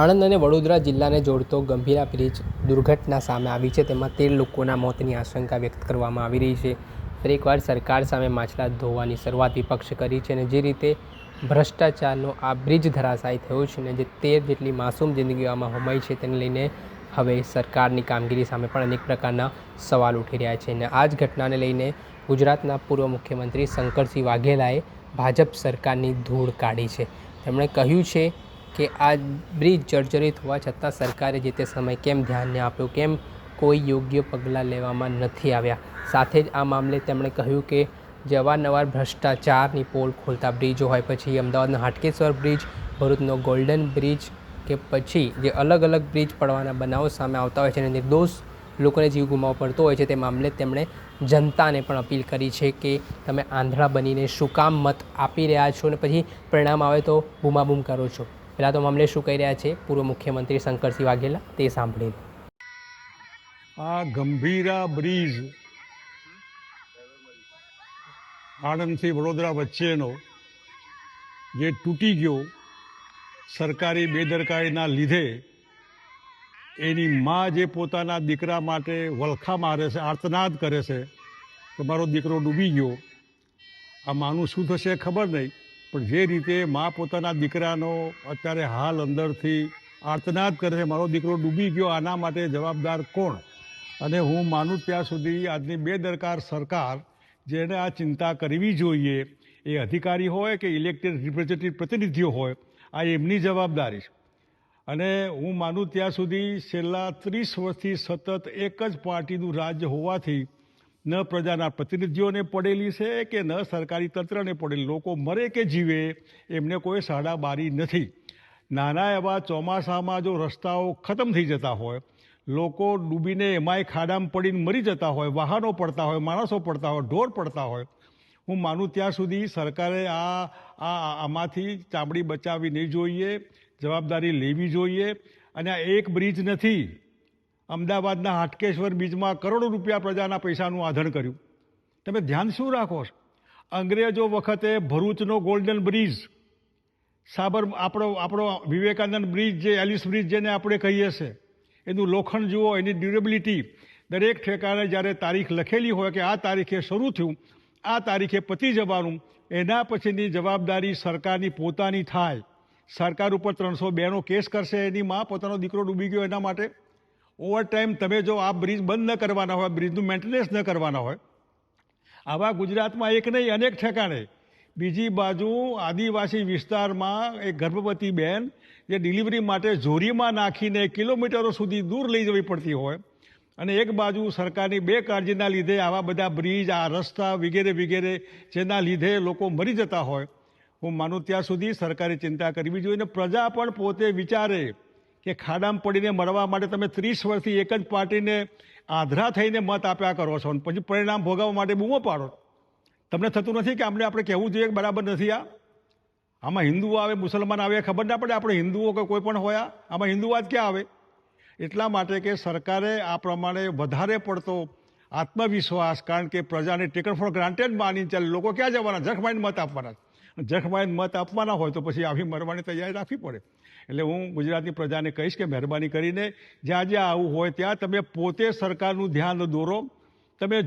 આણંદ અને વડોદરા જિલ્લાને જોડતો ગંભીરા બ્રિજ દુર્ઘટના સામે આવી છે. તેમાં 13 લોકોના મોતની આશંકા વ્યક્ત કરવામાં આવી રહી છે. ફરી એકવાર સરકાર સામે માછલા ધોવાની શરૂઆત વિપક્ષે કરી છે અને જે રીતે ભ્રષ્ટાચારનો આ બ્રિજ ધરાશાયી થયો છે અને જે 13 જેટલી માસૂમ જિંદગીઓમાં હોમાઈ છે તેને લઈને હવે સરકારની કામગીરી સામે પણ અનેક પ્રકારના સવાલ ઉઠી રહ્યા છે. અને આ જ ઘટનાને લઈને ગુજરાતના પૂર્વ મુખ્યમંત્રી શંકરસિંહ વાઘેલાએ ભાજપ સરકારની ધૂળ કાઢી છે. તેમણે કહ્યું છે કે આ બ્રિજ જર્જરિત હોવા છતાં સરકારે જે તે સમય કેમ ધ્યાન ન આપ્યું, કેમ કોઈ યોગ્ય પગલાં લેવામાં નથી આવ્યા. સાથે જ આ મામલે તેમણે કહ્યું કે જે અવારનવાર ભ્રષ્ટાચારની પોલ ખોલતા બ્રિજો હોય, પછી અમદાવાદનો હાટકેશ્વર બ્રિજ, ભરૂચનો ગોલ્ડન બ્રિજ કે પછી જે અલગ અલગ બ્રિજ પડવાના બનાવો સામે આવતા હોય છે અને નિર્દોષ લોકોને જીવ ગુમાવવો પડતો હોય છે, તે મામલે તેમણે જનતાને પણ અપીલ કરી છે કે તમે આંધળા બનીને શું કામ મત આપી રહ્યા છો અને પછી પરિણામ આવે તો બૂમાબૂમ કરો છો. પહેલાં તો મામલે શું કહી રહ્યા છે પૂર્વ મુખ્યમંત્રી શંકરસિંહ વાઘેલા, તે સાંભળીએ. આ ગંભીરા બ્રિજ આણંદથી વડોદરા વચ્ચેનો જે તૂટી ગયો સરકારી બેદરકારીના લીધે, એની માં જે પોતાના દીકરા માટે વલખા મારે છે, આર્તનાદ કરે છે કે મારો દીકરો ડૂબી ગયો. આ માનું શું થશે ખબર નહીં, પણ જે રીતે માં પોતાના દીકરાનો અત્યારે હાલ અંદરથી આર્તનાદ કરે છે, મારો દીકરો ડૂબી ગયો, આના માટે જવાબદાર કોણ? અને હું માનું ત્યાં સુધી આજની બેદરકાર સરકાર, જેને આ ચિંતા કરવી જોઈએ, એ અધિકારી હોય કે ઇલેક્ટેડ રિપ્રેઝેન્ટેટિવ પ્રતિનિધિઓ હોય, આ એમની જવાબદારી છે. અને હું માનું ત્યાં સુધી છેલ્લા 30 વર્ષથી સતત એક જ પાર્ટીનું રાજ્ય હોવાથી ન પ્રજાના પ્રતિનિધિઓને પડેલી છે કે ન સરકારી તંત્રને પડેલી. લોકો મરે કે જીવે એમને કોઈ સાડાબારી નથી. નાના એવા ચોમાસામાં જો રસ્તાઓ ખતમ થઈ જતા હોય, લોકો ડૂબીને એમાંય ખાડામાં પડીને મરી જતા હોય, વાહનો પડતા હોય, માણસો પડતા હોય, ઢોર પડતા હોય, હું માનું ત્યાં સુધી સરકારે આમાંથી ચામડી બચાવવી નહીં જોઈએ, જવાબદારી લેવી જોઈએ. અને આ એક બ્રિજ નથી, અમદાવાદના હાટકેશ્વર બ્રિજમાં કરોડો રૂપિયા પ્રજાના પૈસાનું આધણ કર્યું. તમે ધ્યાન શું રાખો છો? અંગ્રેજો વખતે ભરૂચનો ગોલ્ડન બ્રિજ, આપણો વિવેકાનંદ બ્રિજ, જે એલિસ બ્રિજ જેને આપણે કહીએ છીએ, એનું લોખંડ જુઓ, એની ડ્યુરેબિલિટી. દરેક ઠેકાણે જ્યારે તારીખ લખેલી હોય કે આ તારીખે શરૂ થયું, આ તારીખે પતી જવાનું, એના પછીની જવાબદારી સરકારની પોતાની થાય. સરકાર ઉપર 302નો કેસ કરશે એની માં પોતાનો દીકરો ડૂબી ગયો એના માટે. ઓવર ટાઈમ તમે જો આ બ્રિજ બંધ ન કરવાના હોય, બ્રિજનું મેન્ટેનન્સ ન કરવાના હોય, આવા ગુજરાતમાં એક નહીં અનેક ઠેકાણે. બીજી બાજુ આદિવાસી વિસ્તારમાં એક ગર્ભવતી બહેન જે ડિલિવરી માટે જોરીમાં નાખીને કિલોમીટરો સુધી દૂર લઈ જવી પડતી હોય, અને એક બાજુ સરકારની બેકાળજીના લીધે આવા બધા બ્રિજ, આ રસ્તા વગેરે વગેરે જેના લીધે લોકો મરી જતા હોય, હું માનું ત્યાં સુધી સરકારે ચિંતા કરવી જોઈએ. અને પ્રજા પણ પોતે વિચારે કે ખાડામાં પડીને મરવા માટે તમે 30 વર્ષથી એક જ પાર્ટીને આંધળા થઈને મત આપ્યા કરો છો અને પછી પરિણામ ભોગવવા માટે બૂમો પાડો. તમને થતું નથી કે આપણે કહેવું જોઈએ કે બરાબર નથી? આમાં હિન્દુઓ આવે, મુસલમાન આવે, ખબર ના પડે આપણે હિન્દુઓ કે કોઈ પણ હોય? આમાં હિન્દુવાદ ક્યાં આવે? એટલા માટે કે સરકારે આ પ્રમાણે વધારે પડતો આત્મવિશ્વાસ, કારણ કે પ્રજાને ટેકન ફોર ગ્રાન્ટેડ માની ચાલે. લોકો ક્યાં જવાના? જખમાઈને મત આપવાના. જખમાઈને મત આપવાના હોય તો પછી આવી મરવાની તૈયારી રાખવી પડે. એટલે હું ગુજરાતની પ્રજાને કહીશ કે મહેરબાની કરીને જ્યાં જ્યાં આવું હોય ત્યાં તમે પોતે સરકારનું ધ્યાન દોરો. તમે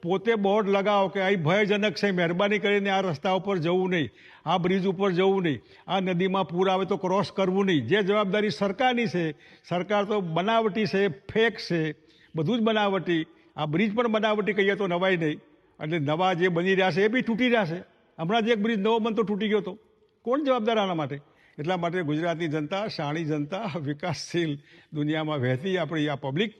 પોતે બોર્ડ લગાવો કે અહીં ભયજનક છે, મહેરબાની કરીને આ રસ્તા ઉપર જવું નહીં, આ બ્રિજ ઉપર જવું નહીં, આ નદીમાં પૂર આવે તો ક્રોસ કરવું નહીં. જે જવાબદારી સરકારની છે, સરકાર તો બનાવટી છે, ફેક છે, બધું જ બનાવટી. આ બ્રિજ પણ બનાવટી કહીએ તો નવાય નહીં. એટલે નવા જે બની રહ્યા છે એ બી તૂટી રહ્યા છે. હમણાં જ એક બ્રિજ નવો બનતો તૂટી ગયો હતો. કોણ જવાબદાર આના માટે? એટલા માટે ગુજરાતની જનતા, શાણી જનતા, વિકાસશીલ દુનિયામાં વહેતી આપણી આ પબ્લિક,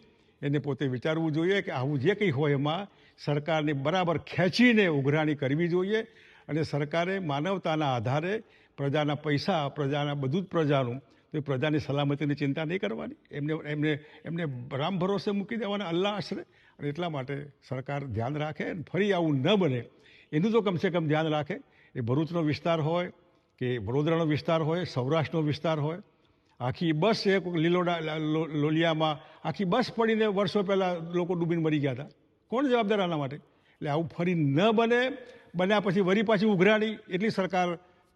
એને પોતે વિચારવું જોઈએ કે આવું જે કંઈ હોય એમાં સરકારને બરાબર ખેંચીને ઉઘરાણી કરવી જોઈએ. અને સરકારે માનવતાના આધારે પ્રજાના પૈસા, પ્રજાના બધું જ પ્રજાનું, તો પ્રજાની સલામતીની ચિંતા નહીં કરવાની, એમને રામ ભરોસે મૂકી દેવાના, અલ્લાહ આશરે. અને એટલા માટે સરકાર ધ્યાન રાખે, ફરી આવું ન બને એનું તો કમસે કમ ધ્યાન રાખે. એ ભરૂચનો વિસ્તાર હોય કે વડોદરાનો વિસ્તાર હોય, સૌરાષ્ટ્રનો વિસ્તાર હોય, આખી બસ એક લોલિયામાં આખી બસ પડીને વર્ષો પહેલાં લોકો ડૂબીને મરી ગયા હતા. કોણ જવાબદાર આના માટે? એટલે આવું ફરી ન બને. બન્યા પછી વળી પાછી ઉઘરાણી, એટલી સરકાર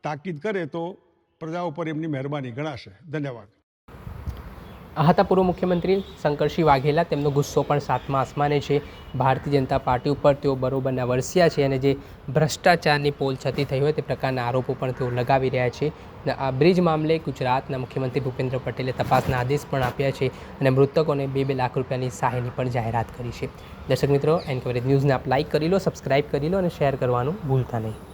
તાકીદ કરે તો પ્રજા ઉપર એમની મહેરબાની ગણાશે. ધન્યવાદ. આ હતા પૂર્વ મુખ્યમંત્રી શંકરસિંહ વાઘેલા. તેમનો ગુસ્સો પણ સાતમા આસમાને છે. ભારતીય જનતા પાર્ટી ઉપર તેઓ બરોબરના વરસ્યા છે અને જે ભ્રષ્ટાચારની પોલ છતી થઈ હોય તે પ્રકારના આરોપો પણ તેઓ લગાવી રહ્યા છે. આ બ્રિજ મામલે ગુજરાતના મુખ્યમંત્રી ભૂપેન્દ્ર પટેલે તપાસના આદેશ પણ આપ્યા છે અને મૃતકોને 2-2 લાખ રૂપિયાની સહાયની પણ જાહેરાત કરી છે. દર્શક મિત્રો, એન કવરેજ ન્યૂઝને આપ લાઇક કરી લો, સબસ્ક્રાઇબ કરી લો અને શેર કરવાનું ભૂલતા નહીં.